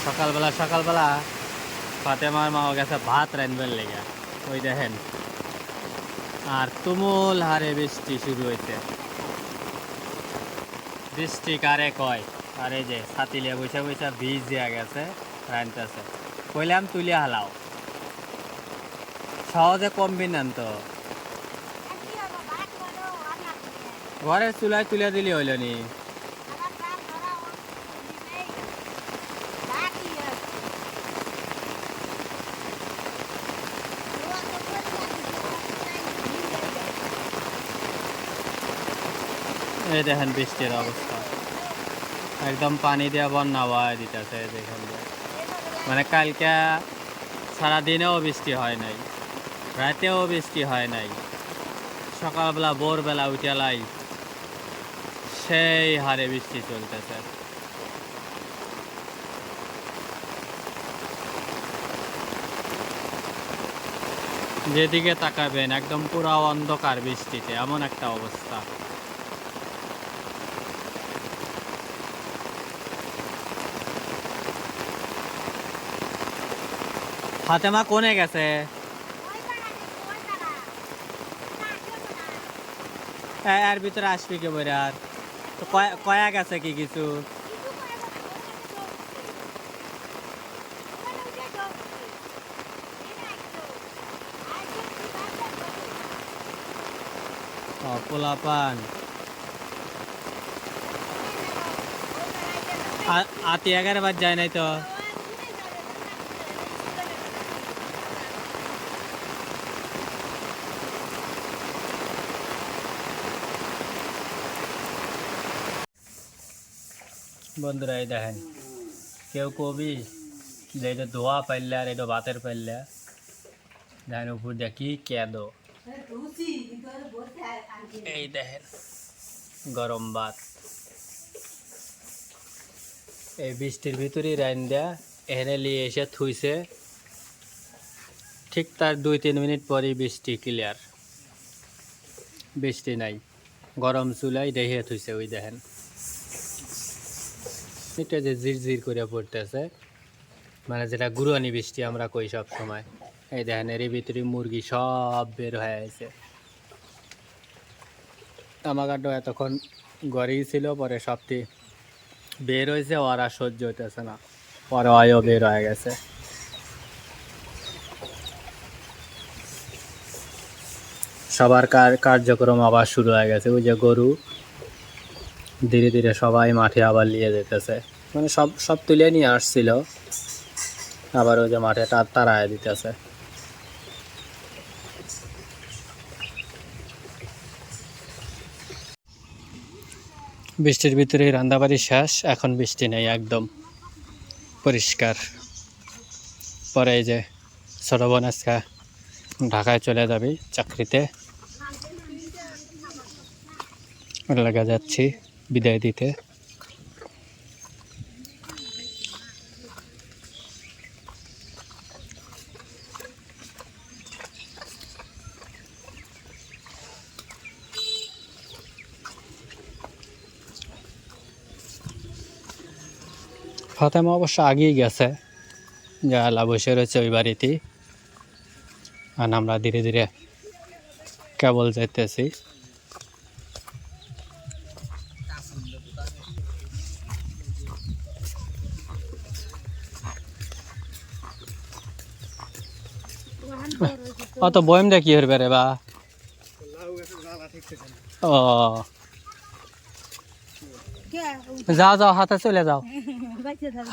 সকালবেলা ফাতেমার মা গেছে ভাত রানবার লেগে, ওই দেখেন। আর তুমুল হারে বৃষ্টি শুরু হয়েছে। বৃষ্টি কারে কয়, আর এই যে ছাতিলিয়া বৈশা বৈশা ভিজ দিয়া গেছে, রানতেছে। কইলাম তুলিয়া হালাও, সহজে কমবি না তো। ঘরের চুলায় তুলে দিলি হইল নি। এই দেখেন বৃষ্টির অবস্থা, একদম পানি দিয়ে বন্যা বয়ে দিতেছে। দেখেন, মানে কালকে সারাদিনেও বৃষ্টি হয় নাই, রাতেও বৃষ্টি হয় নাই, সকালবেলা ভোরবেলা উঠেলাই সেই হারে বৃষ্টি চলতেছে। যেদিকে তাকাবেন একদম পুরো অন্ধকার বৃষ্টিতে, এমন একটা অবস্থা। ফাতেমা কোনে গেছে? এর ভিতরে আসবি কে বলে? আর তো কয়া গেছে কি কিছু? পোলাপান আতি 11 বার যায় নাই তো। বন্ধুরা এই দেখেন, কেউ কবি যে এটা ধোয়া পাইলে আর এটা ভাতের পাইলে, দেখেন উপর দিয়ে কি কেদো। এই দেখেন গরম ভাত, এই বৃষ্টির ভিতরেই রাইন দেয়া এখানে নিয়ে এসে থুইছে। ঠিক তার 2-3 মিনিট পরেই বৃষ্টি ক্লিয়ার, বৃষ্টি নাই। গরম চুলাই দেখে থুইছে, ওই দেখেন এটা যে ঝিরঝির করে পড়তেছে, মানে যেটা গুরুয়ানি বৃষ্টি আমরা কই সব সময়। এই দেখেন এর ভিতরে মুরগি সব বের হয়ে আছে। আমাগাড্ডো এতক্ষণ ঘরেই ছিল, পরে সবটি বের হয়েছে, ওরা সহ্য হইতেছে না, পরে অয়ও বের হয়ে গেছে। সবার কার্যক্রম আবার শুরু হয়ে গেছে। ওই যে গরু ধীরে ধীরে সবাই মাঠে আবার নিয়ে যেতেছে, মানে সব তুলে নিয়ে আসছিল, আবার ওই যে মাঠে তাড়ায় দিতেছে। বৃষ্টির ভিতরে রান্দাবাড়ি শেষ, এখন বৃষ্টি নেই, একদম পরিষ্কার। পরে এই যে ছোট বোন আজকে ঢাকায় চলে যাবি চাকরিতে, লাগা যাচ্ছি বিদায় দিতে। ফাতেমা অবশ্য আগেই গেছে, যা বসে রয়েছে ওই বাড়িতেই, আর আমরা ধীরে ধীরে কেবল যাইতেছি। অত বয়ম দে কি হইবে রে বা? ও যাও যাও, হাতে চলে যাও,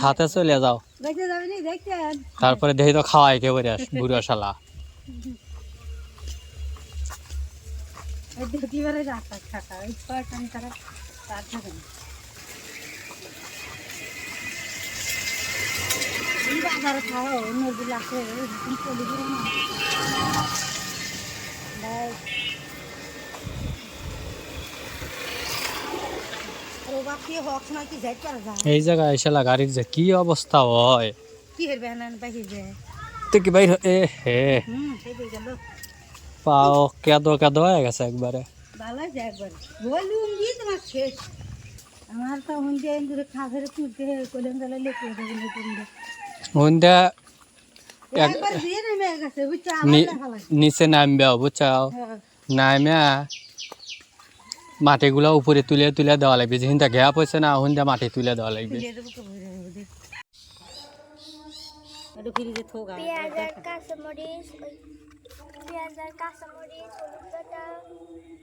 হাতে চলে যাও, তারপরে দেখি তো খাওয়াই কে বলে বুড়ো শালা। এই জায়গায় এসে গাড়ির যে কি অবস্থা হয়, তো কি বাইর এ হে পাও কেদো কেদো হয়ে গেছে একবারে। আমার তো হুন্ডে ইন্দুরে খাফের তুলতে কইলেন গেলে লেকে দেবো তুমি হুন্ডা একবার দিয়ে নেমে গেছে বুঝছো আমার লেখা লাগে নিচে নামবে বুঝছাও নামে মাটিগুলো উপরে তুলে তুলে দেওয়া লাগবে যেখানটা গ্যাপ হয়েছে না হুন্ডা মাটি তুলে দেওয়া লাগবে তুলে দেবো এটা ফ্রিজে থোক পেঁয়াজ আর কাঁচামরিচ পেঁয়াজ আর কাঁচামরিচ হলুদ বাটা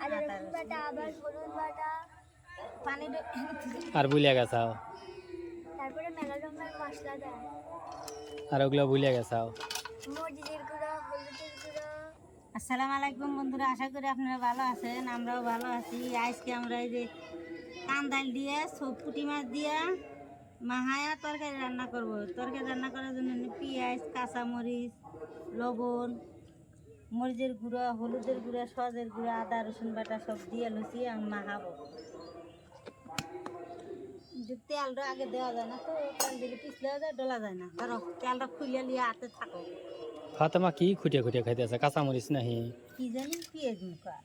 আদা রসুন বাটা আবার হলুদ বাটা পানি আর বুলিয়া গেছাও তারপরে মেলা রকমের মশলা দেয় আর ওগুলো বুলিয়া গেছাও মরিচের গুঁড়ো হলুদের গুঁড়ো। আসসালামু আলাইকুম বন্ধুরা, আশা করি আপনারা ভালো আছেন, আমরাও ভালো আছি। আজকে আমরা এই যে কান্দাল দিয়ে পুঁটি মাছ দিয়ে মাহায়া তরকারি রান্না করব। তরকারি রান্না করার জন্য পেঁয়াজ, কাঁচামরিচ, লবণ, মরিচের গুঁড়ো, হলুদের গুঁড়ো, সজের গুঁড়ো, আদা রসুন বাটা সব দিয়ে লুচি আমি মাখাবো। তেলটা আগে দেওয়া যায় না, তো তেল দিলে পিছলে যায়, ডলা যায় না। ধরো তেলটা খুলে নিয়ে হাতে থাকো। ফাতেমা কি খুঁটিয়ে খুঁটিয়ে খাইতেছে কাঁচামরিচ নাহি কি জানি পেঁয়াজ মুখা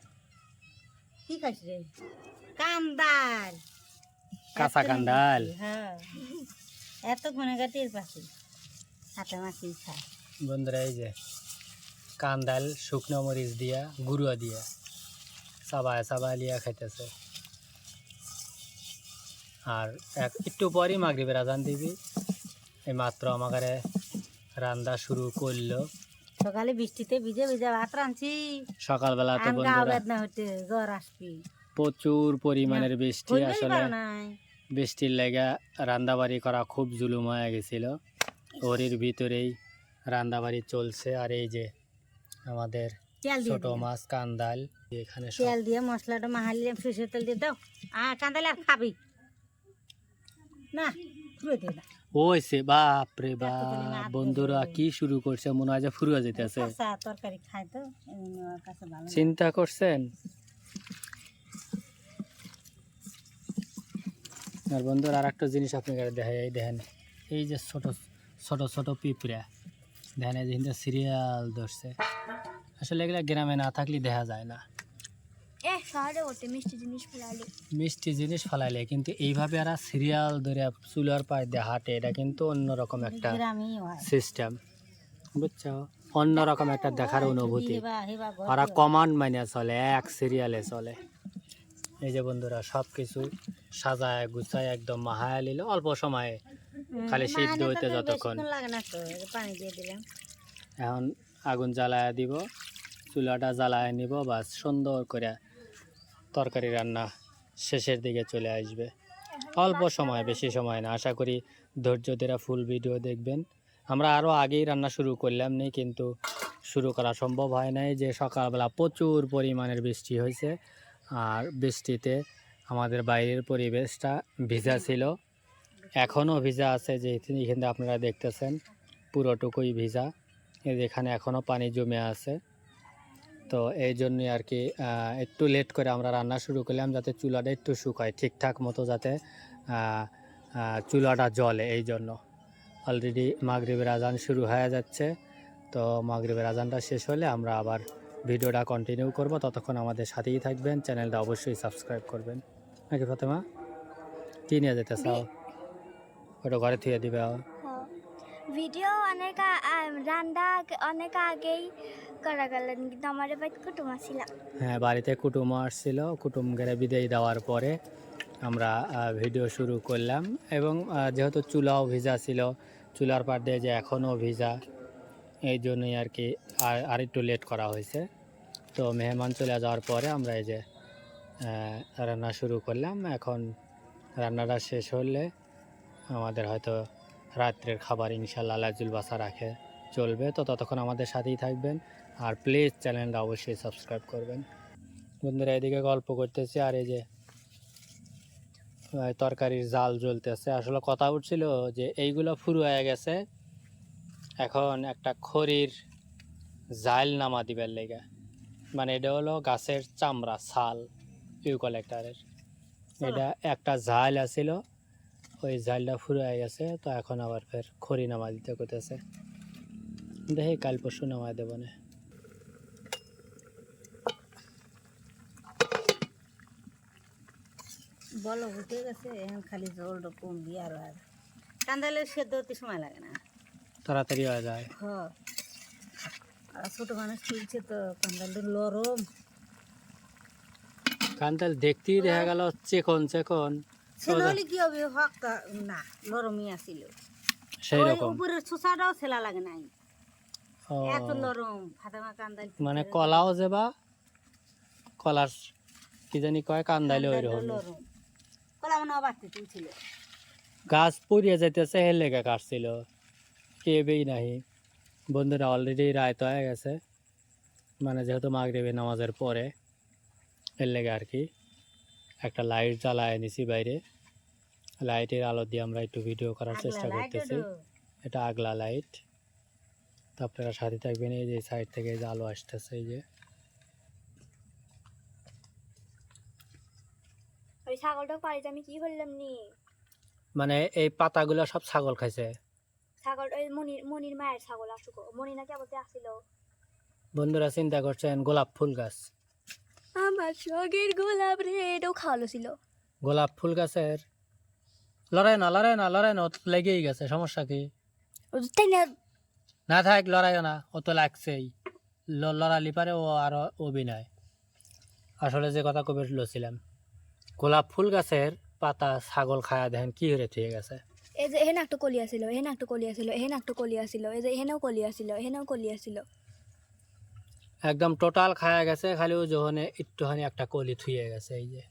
কি খাইছ রে? কান্দাল, কাঁচা কান্দাল। হ্যাঁ এত ঘনে গাটির পাশে হাতে মাছি খায়। বন্ধুরা এই যে কান্দাল শুকনো মরিচ দিয়া গুঁড়ো দিয়া চাবায় চাবায় লিয়া খাইতেছে। আর একটু পরই মাগরিবের আজান দিবি। এই মাত্র আমাকে রান্না শুরু করলো। সকালে বৃষ্টিতে ভিজে ভিজে ভাত রাঁধছি। সকালবেলা তো গা বন্ধুরা বেদনা হতে জ্বর আসবি, প্রচুর পরিমাণের বৃষ্টি। আসলে নাই বৃষ্টির লেগে রান্দাবাড়ি করা খুব জুলুম হয়ে গেছিল। ওরির ভিতরেই রান্দাবাড়ি চলছে। আর এই যে আমাদের ছোট মাছ কান্দাল এখানে তেল দিয়ে মশলাটা মাহালিলাম, সরষের তেল দিয়ে দাও। আর কান্দাল আর খাবি না, ফুয়ে দে না। ওইছে বাপরে বাপ, বন্ধুরা কি শুরু করছে, মনে হয় যে ফুরুয়া যেতেছে। কাঁচা তরকারি খায় তো কাঁচা ভালো। চিন্তা করছেন? আর বন্ধুরা আর একটা জিনিস আপনাকে দেখাই, এই দেখেন এই যে ছোট ছোট ছোট পিঁপড়া দেখেন, এই যে সিরিয়াল ধরছে। আসলে এগুলা গ্রামে না থাকলে দেখা যায় না। শহরে ওঠে মিষ্টি জিনিস ফেলালে মিষ্টি জিনিস ফেলাইলে, কিন্তু এইভাবে আর সিরিয়াল ধরে চুলার পায়ে দিয়ে হাঁটে, এটা কিন্তু অন্যরকম একটা সিস্টেম, বুঝছো? অন্যরকম একটা দেখার অনুভূতি। ওরা কমান্ড মানে চলে, এক সিরিয়ালে চলে। এই যে বন্ধুরা সব কিছু সাজায় গুছায় একদম মাহায়া নিল অল্প সময়ে, খালি সিদ্ধ হইতে যতক্ষণ। এখন আগুন জ্বালায় দিব, চুলাটা জ্বালায় নিব, বাস সুন্দর করে তরকারি রান্না শেষের দিকে চলে আসবে। অল্প সময়, বেশি সময় না। আশা করি ধৈর্য ধরে ফুল ভিডিও দেখবেন। আমরা আরও আগেই রান্না শুরু করলাম নি, কিন্তু শুরু করা সম্ভব হয় নাই। যে সকালবেলা প্রচুর পরিমাণের বৃষ্টি হয়েছে, আর বৃষ্টিতে আমাদের বাইরের পরিবেশটা ভিজা ছিল, এখনও ভিজা আছে। যে এখানে আপনারা দেখতেছেন পুরোটুকুই ভিজা, এখানে এখনও পানি জমে আছে। তো এই জন্যই আর কি একটু লেট করে আমরা রান্না শুরু করলাম, যাতে চুলাটা একটু শুকায় ঠিকঠাক মতো, যাতে চুলাটা জ্বলে। এই জন্য অলরেডি মাগরিবের আজান শুরু হয়ে যাচ্ছে। তো মাগরিবের আজানটা শেষ হলে আমরা আবার ভিডিওটা কন্টিনিউ করব। ততক্ষণ আমাদের সাথেই থাকবেন, চ্যানেলটা অবশ্যই সাবস্ক্রাইব করবেন। নাকি ফাতেমা কী নিয়ে যেতে চাও? ওটা ঘরে থুয়ে দিবে। ভিডিও অনেক রান্না অনেক আগেই করা গেলেন, কিন্তু আমার বাড়িতে কুটুম আসছিলাম। হ্যাঁ, বাড়িতে কুটুম আসছিল। কুটুম গেলে বিদায় দেওয়ার পরে আমরা ভিডিও শুরু করলাম। এবং যেহেতু চুলাও ভিজা ছিল, চুলার পার দিয়ে যে এখনও ভিজা, এই জন্যই আর কি আর একটু লেট করা হয়েছে। তো মেহমান চলে যাওয়ার পরে আমরা এই যে রান্না শুরু করলাম। এখন রান্নাটা শেষ হলে আমাদের হয়তো রাত্রের খাবার ইনশাল্লাহ লাজুল বাসা রাখে চলবে। তো ততক্ষণ আমাদের সাথেই থাকবেন, আর প্লিজ চ্যানেলটা অবশ্যই সাবস্ক্রাইব করবেন। বন্ধুরা এদিকে গল্প করতেছি, আর এই যে তরকারির জাল জ্বলতেছে। আসলে কথা উঠছিল যে এইগুলো ফুরু হয়ে গেছে, এখন একটা খড়ির জাল নামা দিবার লেগে। মানে এটা হলো গাছের চামড়া, ছাল, ইউক্যালিপটাসের। এটা একটা জাল আছিল, ওই জালটা ফুরু হয়ে গেছে। তো এখন আবার ফের খড়ি নামা দিতে করতেছে। দেখি কাল পরশু নামাই দেব না। বলো উঠে গেছে, এখন খালি জলটা কমবি আর কান্দালের সেদ্ধ হতে সময় লাগে না। তাড়াতাড়ি হয়ে যায়। হ্যাঁ, আর ছোট মানুষ তুলছে তো কান্দালটা নরম। কান্দাল দেখতেই দেখা গেল চেকন চেকন, ছেলে হলে কি হবে, হকটা না নরমই আসিল। সেই ওই রকম। উপরের চোষাটাও ছেলা লাগে নাই, ও, এত নরম ফাতেমা কান্দাল। মানে কলাও যেবা কলার কি জানি কয় কান্দাইলে ওই রকম। নরম কলা মনে বাড়তে তুলছিল। গাছ পুড়িয়ে যাইতেছে এর লেগে কাটছিল, কেবেই নাহি। বন্ধুরা অলরেডি রাত হয়ে গেছে, মানে যেহেতু মাগরিবের নামাজের পরে, এর লেগে আর কি একটা লাইট জ্বালায় নিছি বাইরে। লাইটের আলো দিয়ে আমরা একটু ভিডিও করার চেষ্টা করতেছি। এটা আগলা লাইট। তো আপনারা সাথে থাকবেন। এই যে সাইড থেকে এই যে আলো আসতেছে, এই যে ওই ছাগলটা পাড়িতে আমি কি করলাম নি, মানে এই পাতাগুলো সব ছাগল খাইছে। ছাগল ওই মনির মায়ের ছাগল আসুক, মনি না কেবল আসিল। বন্ধুরা চিন্তা করছেন গোলাপ ফুল গাছ, আমার শখের গোলাপ রে, এটাও খাওয়ালো ছিল। গোলাপ ফুল গাছের লড়াই না লড়াই না লড়াই না, ও তো লেগেই গেছে, সমস্যা কি? তাই না, না থাক লড়াইও না, ও তো লাগছেই। লড়ালি পারে ও আরো অভিনয়। আসলে যে কথা কবে ছিলাম, গোলাপ ফুল গাছের পাতা ছাগল খায়া দেখেন কি হয়ে থুয়ে গেছে। এই যে এখানে একটা কলি আসিল, এখানে একটা কলি আসিল, এখানে একটা কলি আসিল, এই যে এখানেও কলি আসিল, এখানেও কলি আসিল। একদম টোটাল খায়া গেছে, খালি ও যখন একটুখানি একটা কলি থুয়ে গেছে। এই যে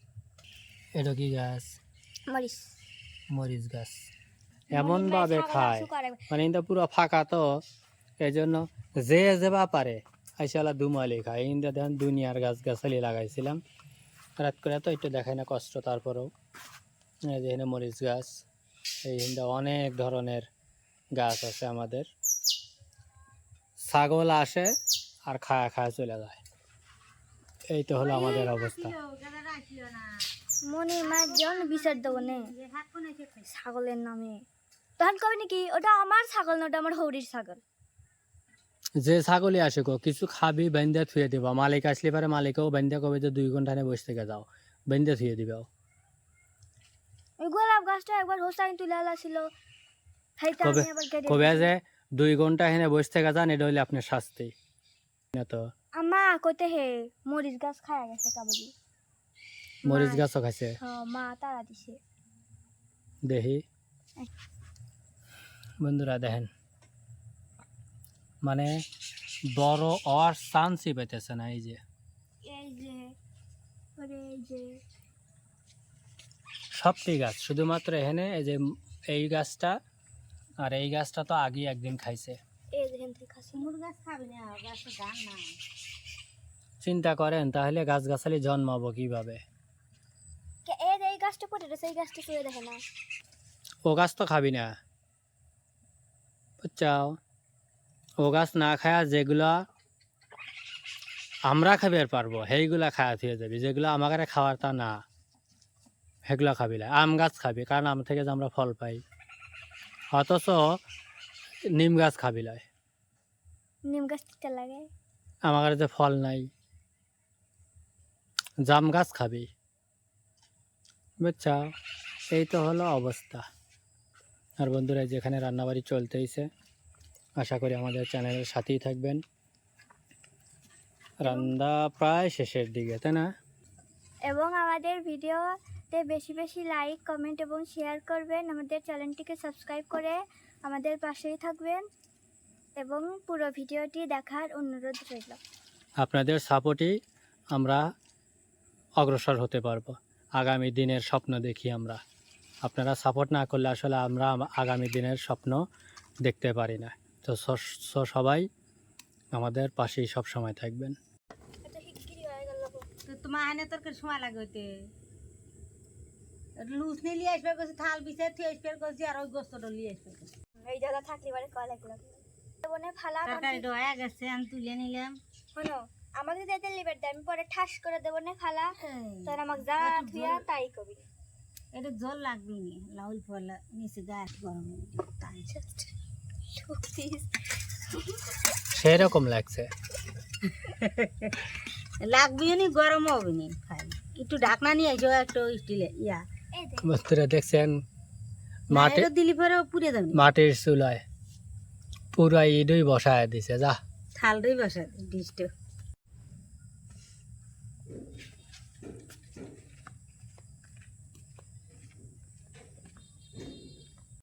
এটা কি গাছ? মরিচ। মরিচ গাছ। এমন ভাবে খায়, মানে এটা পুরো ফাঁকা তো, এই জন্য যে যেবা পারে আইসালা দুমালি খায়। ইন্দা দেখেন দুনিয়ার গাছ গাছালি লাগাইছিলাম, রাত করে তো একটু দেখায় না কষ্ট। তারপরেও এই যে এখানে মরিচ গাছ, এই হিন্দা অনেক ধরনের গাছ আছে আমাদের। ছাগল আসে আর খায়া খায়া চলে যায়। এই তো হলো আমাদের অবস্থা। মনির মায়ের জন্য বিচার দেবো নে ছাগলের নামে। তখন কবে নাকি ওটা আমার ছাগল না, ওটা আমার হৌরির ছাগল। যে ছাগলই আসে গো, কিছু খাবি বেঁধে থুয়ে দিবা। মালিক আসলে পারে মালিকেও বেঁধে কবে যে 2 ঘন্টা বসে থেকে যাও, বেঁধে থুয়ে দিবে। ওই গোলাপ গাছটা একবার হোসাইন তুলে আলাছিল, কবে কবে যে 2 ঘন্টা এখানে বসে থেকে যান, এটা হইলে আপনার শাস্তি না তো। আমা কইতে হে মরিচ গাছ খায়া গেছে কাবলি। মরিচ গাছও খাইছে, হ্যাঁ মা তারা দিছে। দেখি বন্ধুরা দেখেন, মানে বড় আর চান্সই পেতেছে না। এই যে এই যে ওরে, এই যে সবটি গাছ শুধুমাত্র এখানে এই যে এই গাছটা আর এই গাছটা তো আগে একদিন খাইছে। এই যে হেনতে খাসি মুর গাছ খাবি না, গাছের দাম না। চিন্তা করেন তাহলে গাছগাছালি জন্মাবো কিভাবে? এই যে এই গাছটা পড়ে রয়েছে, এই গাছটা শুয়ে দেখে না। ও গাছ তো খাবি না, বুঝছাও? ও গাছ না খায়া যেগুলা আমরা খাবার পারবো সেইগুলা খায়া থুয়ে যাবি, যেগুলো আমাকে খাওয়ার তা না সেগুলা খাবি না। আম গাছ খাবি, কারণ আম থেকে যে আমরা ফল পাই। অথচ নিম গাছ খাবি লয়, নিম গাছ তিতা লাগে, আমার যে ফল নাই। জাম গাছ খাবি, বুঝছাও? এই তো হলো অবস্থা। আর বন্ধুরা যেখানে রান্নাবাড়ি চলতেইছে, আশা করি আমাদের চ্যানেলের সাথেই থাকবেন। রান্না প্রায় শেষের দিকে, তাই না? এবং আমাদের ভিডিওতে বেশি বেশি লাইক, কমেন্ট এবং শেয়ার করবেন। আমাদের চ্যানেলটিকে সাবস্ক্রাইব করে আমাদের পাশেই থাকবেন এবং পুরো ভিডিওটি দেখার অনুরোধ রইল। আপনাদের সাপোর্টই আমরা অগ্রসর হতে পারবো। আগামী দিনের স্বপ্ন দেখি আমরা। আপনারা সাপোর্ট না করলে আসলে আমরা আগামী দিনের স্বপ্ন দেখতে পারি না। তো সবাই আমাদের পাশেই সব সময় থাকবেন। তো তোমার আনে তোর সময় লাগে হইতে লুজ নিয়ে লিয়ে আসবে গেছে, থাল বিছে থুয়ে আসবে গেছে, আর ওই গোস্তটা লিয়ে আসবে। এই জায়গা থাকলে বারে কয় লাগলো বনে ফালা তরকারি ডয়া গেছে, আমি তুলে নিলাম। শোনো, আমাকে যেতে লিবার দে, আমি পরে ঠাস করে দেবো না ফালা, তোর আমাকে যা থুয়া তাই কবি। এটা জল লাগবে নি, লাউল ফল নিচে গাছ গরম তাই সেরকম লাগছে, লাগবে নি, গরম হবে নি। খাই একটু ঢাকনা নিয়ে আসো, একটু স্টিলে ইয়া বন্ধুরা দেখছেন মাঠে এটা দিলি পরে পুড়ে যাবে মাটির চুলায় পুরা ইডই বসায় দিছে যা থালটাই বসা ডিশটা